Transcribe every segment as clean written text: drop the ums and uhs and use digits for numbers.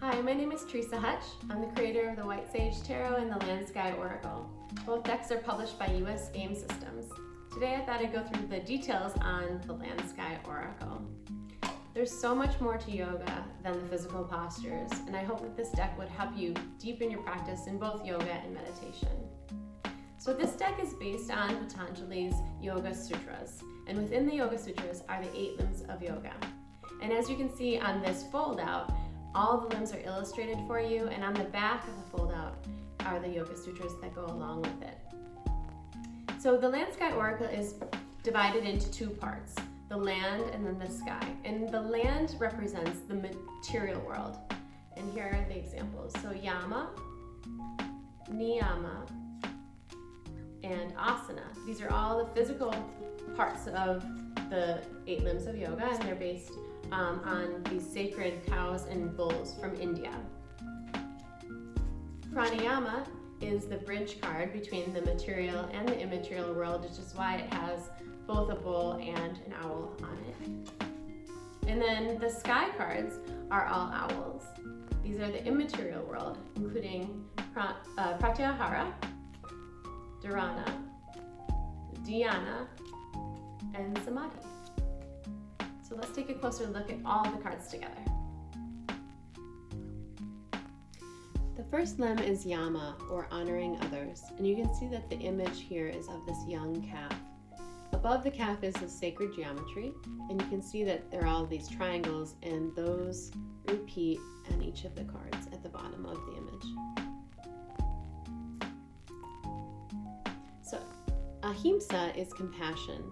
Hi, my name is Theresa Hutch. I'm the creator of the White Sage Tarot and the Land Sky Oracle. Both decks are published by US Game Systems. Today I thought I'd go through the details on the Land Sky Oracle. There's so much more to yoga than the physical postures, and I hope that this deck would help you deepen your practice in both yoga and meditation. So this deck is based on Patanjali's Yoga Sutras, and within the Yoga Sutras are the 8 limbs of yoga. And as you can see on this fold out, all the limbs are illustrated for you, and on the back of the fold out are the Yoga Sutras that go along with it. So the Land Sky Oracle is divided into 2 parts, the land and then the sky. And the land represents the material world. And here are the examples. So Yama, Niyama, and Asana. These are all the physical parts of the 8 limbs of yoga, and they're based on these sacred cows and bulls from India. Pranayama is the bridge card between the material and the immaterial world, which is why it has both a bull and an owl on it. And then the sky cards are all owls. These are the immaterial world, including Pratyahara, Dharana, Dhyana, and Sumati. So let's take a closer look at all the cards together. The first limb is Yama, or honoring others, and you can see that the image here is of this young calf. Above the calf is the sacred geometry, and you can see that there are all these triangles, and those repeat on each of the cards at the bottom of the image. So Ahimsa is compassion,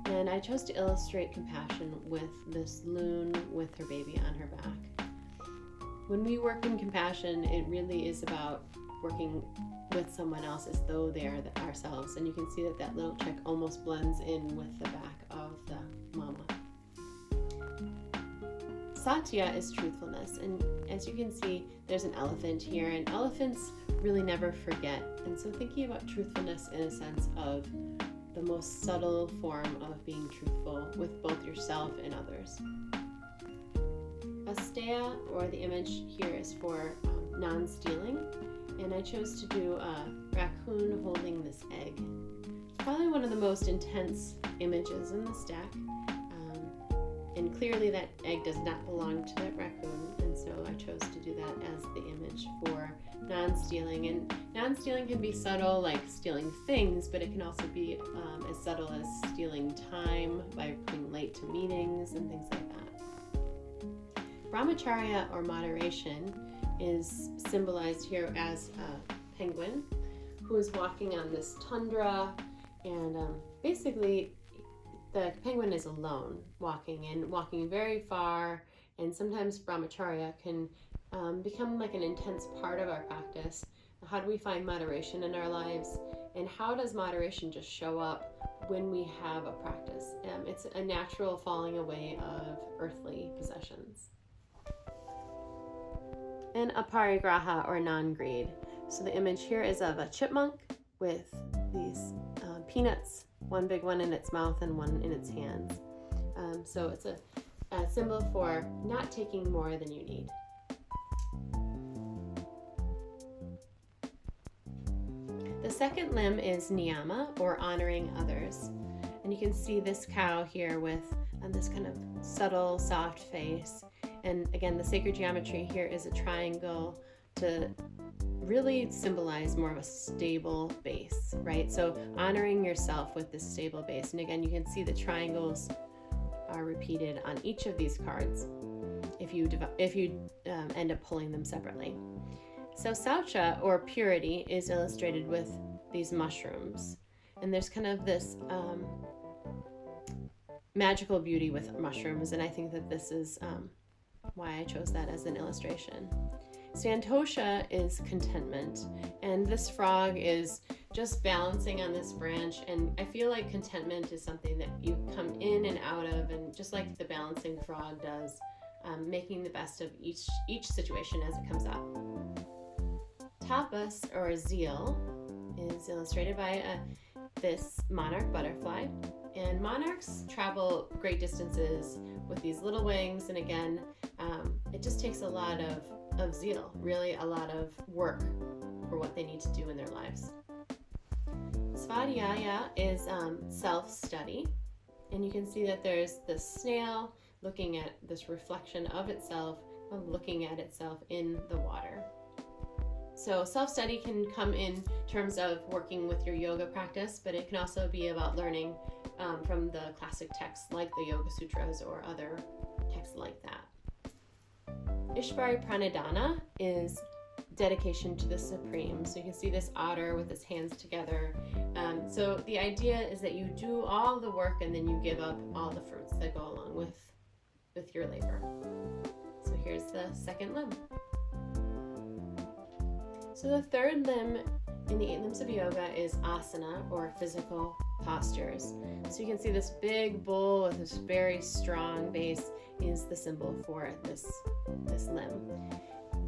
and I chose to illustrate compassion with this loon with her baby on her back. When we work in compassion, it really is about working with someone else as though they are ourselves, and you can see that that little chick almost blends in with the back of the mama. Satya is truthfulness, and as you can see, there's an elephant here, and elephants really never forget, and so thinking about truthfulness in a sense of the most subtle form of being truthful with both yourself and others. Asteya, or the image here, is for non-stealing, and I chose to do a raccoon holding this egg. Probably one of the most intense images in this deck, and clearly that egg does not belong to that raccoon, and so I chose to do that as the image for non-stealing. And non-stealing can be subtle, like stealing things, but it can also be as subtle as stealing time by being late to meetings and things like that. Brahmacharya, or moderation, is symbolized here as a penguin who is walking on this tundra, and basically the penguin is alone walking very far, and sometimes brahmacharya can become like an intense part of our practice. How do we find moderation in our lives, and how does moderation just show up when we have a practice? It's a natural falling away of earthly possessions. And aparigraha, or non-greed. So the image here is of a chipmunk with these peanuts, one big one in its mouth and one in its hands. So it's a symbol for not taking more than you need. The second limb is niyama, or honoring others. And you can see this cow here with this kind of subtle, soft face. And again, the sacred geometry here is a triangle to really symbolize more of a stable base, right? So honoring yourself with this stable base. And again, you can see the triangles are repeated on each of these cards if you end up pulling them separately. So Saucha, or purity, is illustrated with these mushrooms. And there's kind of this magical beauty with mushrooms, and I think that this is why I chose that as an illustration. Santosha is contentment, and this frog is just balancing on this branch, and I feel like contentment is something that you come in and out of, and just like the balancing frog does, making the best of each situation as it comes up. Tapas, or zeal, is illustrated by this monarch butterfly, and monarchs travel great distances with these little wings, and again, it just takes a lot of of zeal, really a lot of work for what they need to do in their lives. Svadhyaya is self-study, and you can see that there's this snail looking at this reflection of itself, looking at itself in the water. So self-study can come in terms of working with your yoga practice, but it can also be about learning from the classic texts like the Yoga Sutras or other texts like that. Ishvari Pranadhana is dedication to the Supreme. So you can see this otter with its hands together. So the idea is that you do all the work and then you give up all the fruits that go along with your labor. So here's the second limb. So the third limb in the 8 limbs of yoga is asana, or physical postures. So you can see this big bull with this very strong base is the symbol for this limb.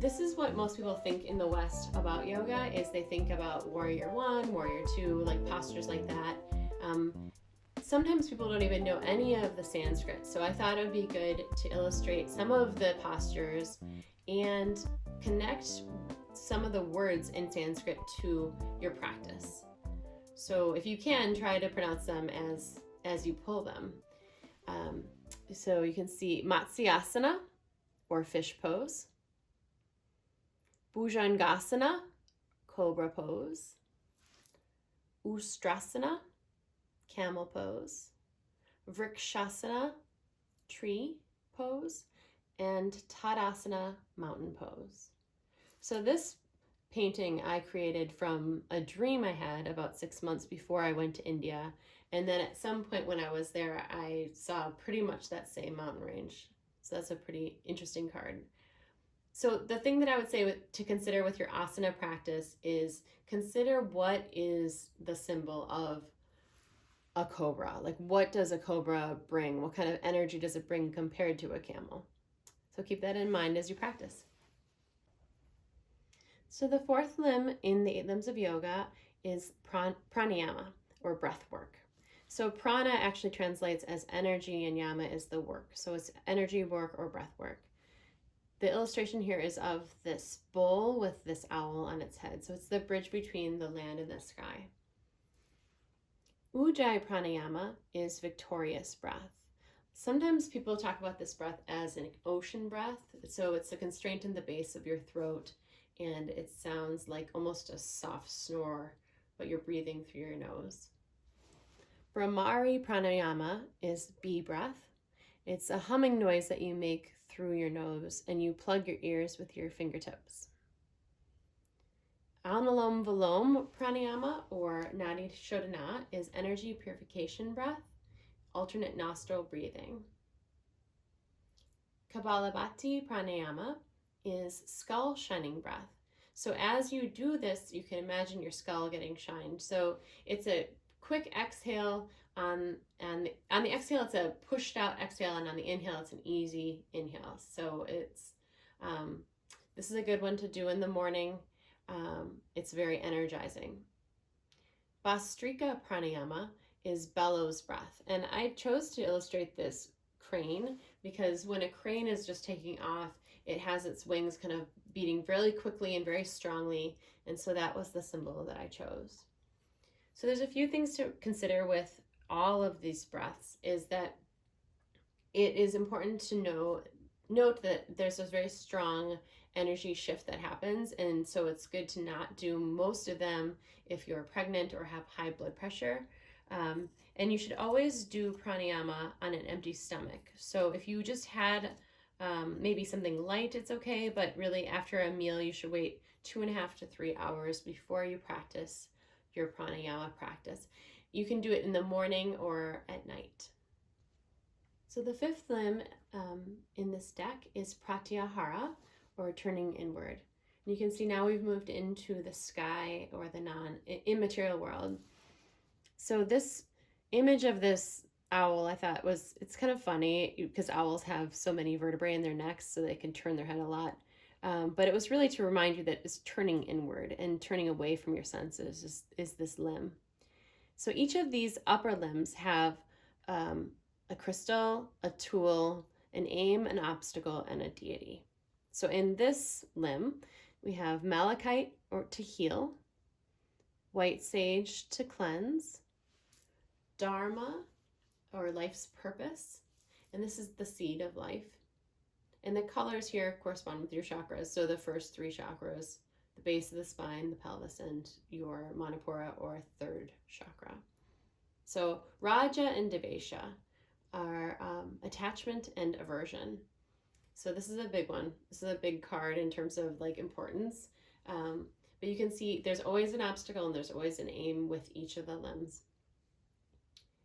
This is what most people think in the West about yoga, is they think about warrior 1, warrior 2, like postures like that. Sometimes people don't even know any of the Sanskrit, so I thought it would be good to illustrate some of the postures and connect some of the words in Sanskrit to your practice. So if you can, try to pronounce them as you pull them. So you can see Matsyasana, or fish pose, Bhujangasana, cobra pose, Ustrasana, camel pose, Vrikshasana, tree pose, and Tadasana, mountain pose. So this painting I created from a dream I had about 6 months before I went to India. And then at some point when I was there, I saw pretty much that same mountain range. So that's a pretty interesting card. So the thing that I would say to consider with your asana practice is consider what is the symbol of a cobra. Like, what does a cobra bring? What kind of energy does it bring compared to a camel? So keep that in mind as you practice. So the fourth limb in the 8 limbs of yoga is pranayama, or breath work. So prana actually translates as energy and yama is the work. So it's energy work or breath work. The illustration here is of this bull with this owl on its head. So it's the bridge between the land and the sky. Ujjayi pranayama is victorious breath. Sometimes people talk about this breath as an ocean breath. So it's a constraint in the base of your throat, and it sounds like almost a soft snore, but you're breathing through your nose. Brahmari pranayama is bee breath. It's a humming noise that you make through your nose, and you plug your ears with your fingertips. Anulom Vilom pranayama, or Nadi Shodhana, is energy purification breath, alternate nostril breathing. Kapalabhati pranayama is skull shining breath. So as you do this, you can imagine your skull getting shined. So it's a quick exhale. On the exhale, it's a pushed out exhale, and on the inhale, it's an easy inhale. So it's this is a good one to do in the morning. It's very energizing. Bhastrika pranayama is bellows breath, and I chose to illustrate this crane because when a crane is just taking off, it has its wings kind of beating really quickly and very strongly, and so that was the symbol that I chose. So there's a few things to consider with all of these breaths, is that it is important to note that there's a very strong energy shift that happens, and so it's good to not do most of them if you're pregnant or have high blood pressure. And you should always do pranayama on an empty stomach. So if you just had maybe something light, it's okay, but really after a meal, you should wait 2.5 to 3 hours before you practice your pranayama practice. You can do it in the morning or at night. So the fifth limb in this deck is pratyahara, or turning inward. And you can see now we've moved into the sky, or the immaterial world. So this image of this owl, I thought it's kind of funny because owls have so many vertebrae in their necks, so they can turn their head a lot. But it was really to remind you that it's turning inward and turning away from your senses is this limb. So each of these upper limbs have a crystal, a tool, an aim, an obstacle, and a deity. So in this limb, we have malachite or to heal, white sage to cleanse, dharma or life's purpose, and this is the seed of life. And the colors here correspond with your chakras. So the first 3 chakras, the base of the spine, the pelvis, and your manipura or third chakra. So Raja and Devesha are attachment and aversion. So this is a big one. This is a big card in terms of like importance. But you can see there's always an obstacle and there's always an aim with each of the limbs.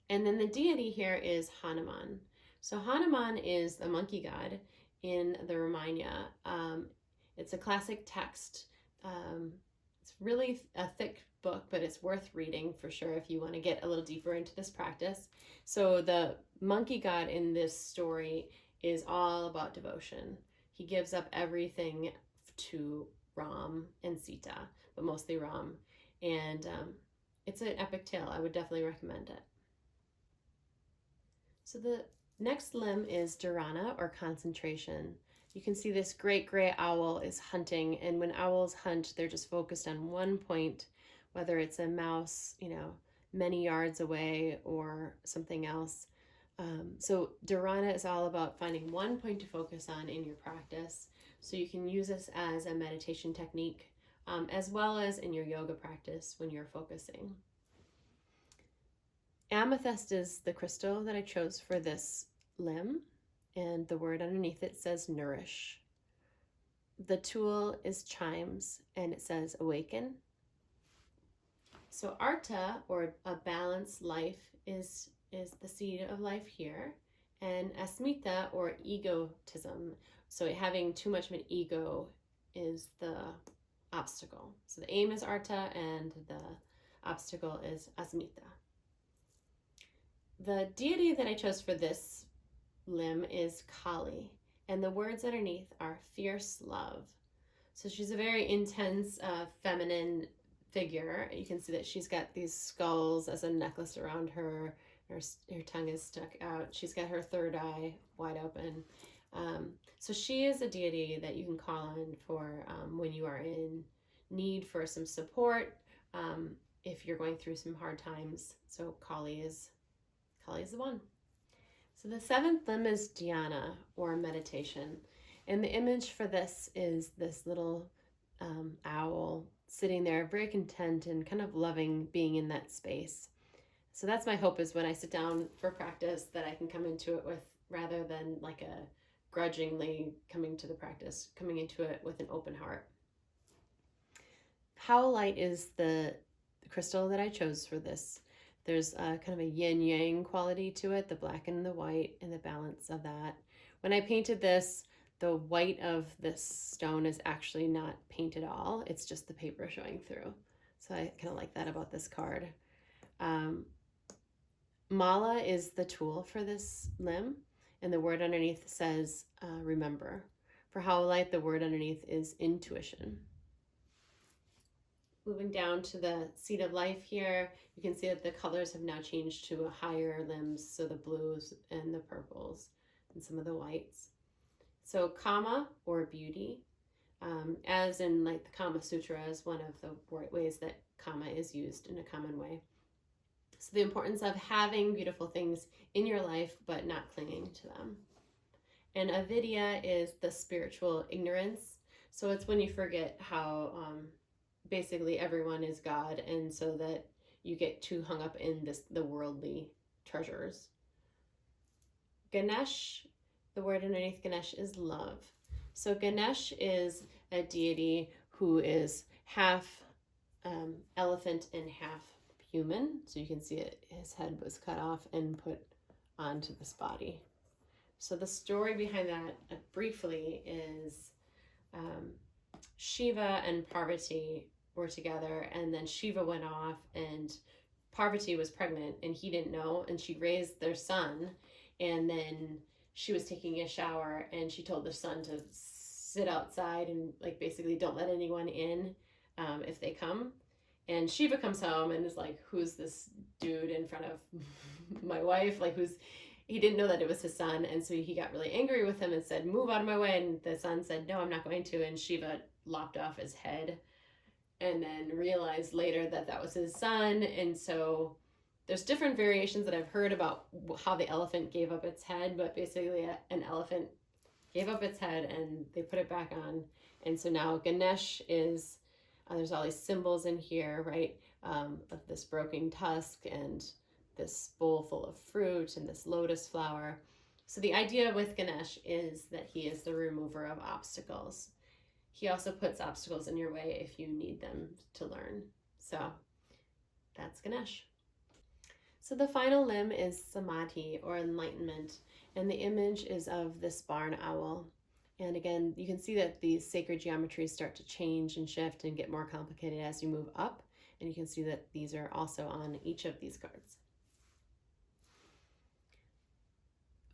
And then the deity here is Hanuman. So Hanuman is the monkey god in the Ramayana. It's a classic text. It's really a thick book, but it's worth reading for sure if you want to get a little deeper into this practice. So the monkey god in this story is all about devotion. He gives up everything to Ram and Sita, but mostly Ram. And it's an epic tale. I would definitely recommend it. So the next limb is dharana or concentration. You can see this great gray owl is hunting, and when owls hunt, they're just focused on one point, whether it's a mouse, many yards away or something else. So dharana is all about finding one point to focus on in your practice. So you can use this as a meditation technique, as well as in your yoga practice when you're focusing. Amethyst is the crystal that I chose for this limb, and the word underneath it says nourish. The tool is chimes, and it says awaken. So arta, or a balanced life, is the seed of life here, and asmita, or egotism. So having too much of an ego is the obstacle. So the aim is arta, and the obstacle is asmita. The deity that I chose for this limb is Kali, and the words underneath are fierce love. So she's a very intense, feminine figure. You can see that she's got these skulls as a necklace around her. Her tongue is stuck out. She's got her third eye wide open. So she is a deity that you can call on for when you are in need for some support, if you're going through some hard times. So Kali is the one. So the 7th limb is dhyana, or meditation. And the image for this is this little owl sitting there very content and kind of loving being in that space. So that's my hope, is when I sit down for practice that I can come into it with, rather than like a grudgingly coming to the practice, coming into it with an open heart. Howlite is the crystal that I chose for this. There's kind of a yin-yang quality to it, the black and the white, and the balance of that. When I painted this, the white of this stone is actually not paint at all. It's just the paper showing through. So I kind of like that about this card. Mala is the tool for this limb, and the word underneath says remember. For Howlite, the word underneath is intuition. Moving down to the seed of life here, you can see that the colors have now changed to higher limbs, so the blues and the purples and some of the whites. So Kama, or beauty, as in like the Kama Sutra, is one of the ways that Kama is used in a common way. So the importance of having beautiful things in your life but not clinging to them. And avidya is the spiritual ignorance. So it's when you forget how basically everyone is God, and so that you get too hung up in the worldly treasures. Ganesh, the word underneath Ganesh is love. So Ganesh is a deity who is half elephant and half human. So you can see it, his head was cut off and put onto this body. So the story behind that, briefly, is Shiva and Parvati were together, and then Shiva went off and Parvati was pregnant and he didn't know, and she raised their son, and then she was taking a shower and she told the son to sit outside and like basically don't let anyone in if they come. And Shiva comes home and is like, who's this dude in front of my wife? Like, who's, he didn't know that it was his son, and so he got really angry with him and said, "Move out of my way." And the son said, "No, I'm not going to." And Shiva lopped off his head, and then realized later that that was his son. And so there's different variations that I've heard about how the elephant gave up its head, but basically an elephant gave up its head and they put it back on. And so now Ganesh is, there's all these symbols in here, right? Of this broken tusk and this bowl full of fruit and this lotus flower. So the idea with Ganesh is that he is the remover of obstacles. He also puts obstacles in your way if you need them to learn. So that's Ganesh. So the final limb is Sumati, or enlightenment, and the image is of this barn owl. And again, you can see that these sacred geometries start to change and shift and get more complicated as you move up, and you can see that these are also on each of these cards.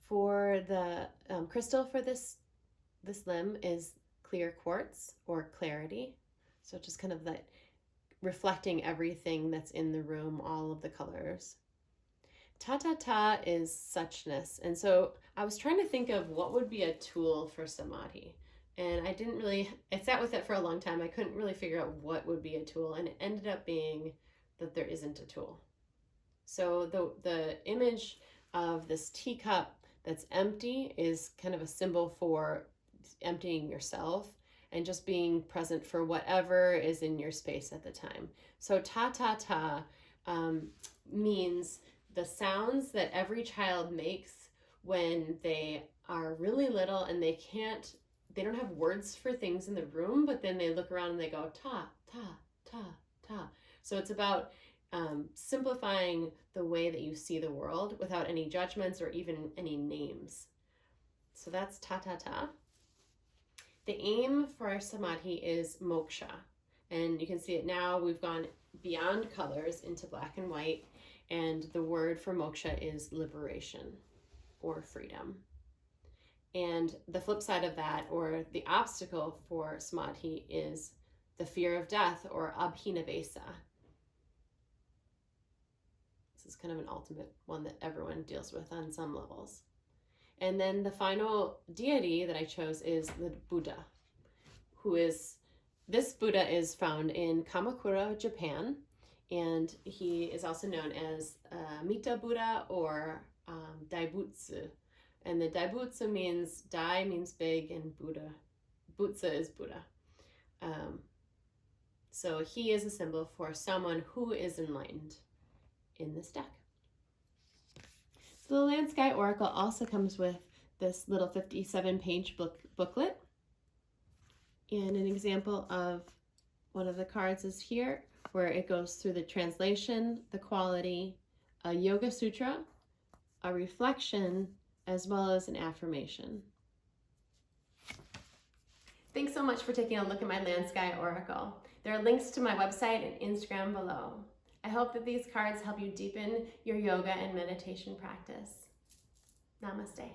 For the crystal for this limb is clear quartz, or clarity. So just kind of that reflecting everything that's in the room, all of the colors. Ta-ta-ta is suchness. And so I was trying to think of what would be a tool for samadhi. And I sat with it for a long time. I couldn't really figure out what would be a tool. And it ended up being that there isn't a tool. So the image of this teacup that's empty is kind of a symbol for emptying yourself and just being present for whatever is in your space at the time. So ta-ta-ta means the sounds that every child makes when they are really little and they don't have words for things in the room, but then they look around and they go ta, ta, ta, ta. So it's about simplifying the way that you see the world without any judgments or even any names. So that's ta-ta-ta. The aim for our samadhi is moksha. And you can see it now. We've gone beyond colors into black and white. And the word for moksha is liberation or freedom. And the flip side of that, or the obstacle for samadhi, is the fear of death, or abhinavesa. This is kind of an ultimate one that everyone deals with on some levels. And then the final deity that I chose is the Buddha, this Buddha is found in Kamakura, Japan. And he is also known as Mita Buddha, or Daibutsu. And the Daibutsu means Dai means big, and Butsu is Buddha. So he is a symbol for someone who is enlightened in this deck. So the Land Sky Oracle also comes with this little 57-page booklet. And an example of one of the cards is here, where it goes through the translation, the quality, a yoga sutra, a reflection, as well as an affirmation. Thanks so much for taking a look at my Land Sky Oracle. There are links to my website and Instagram below. I hope that these cards help you deepen your yoga and meditation practice. Namaste.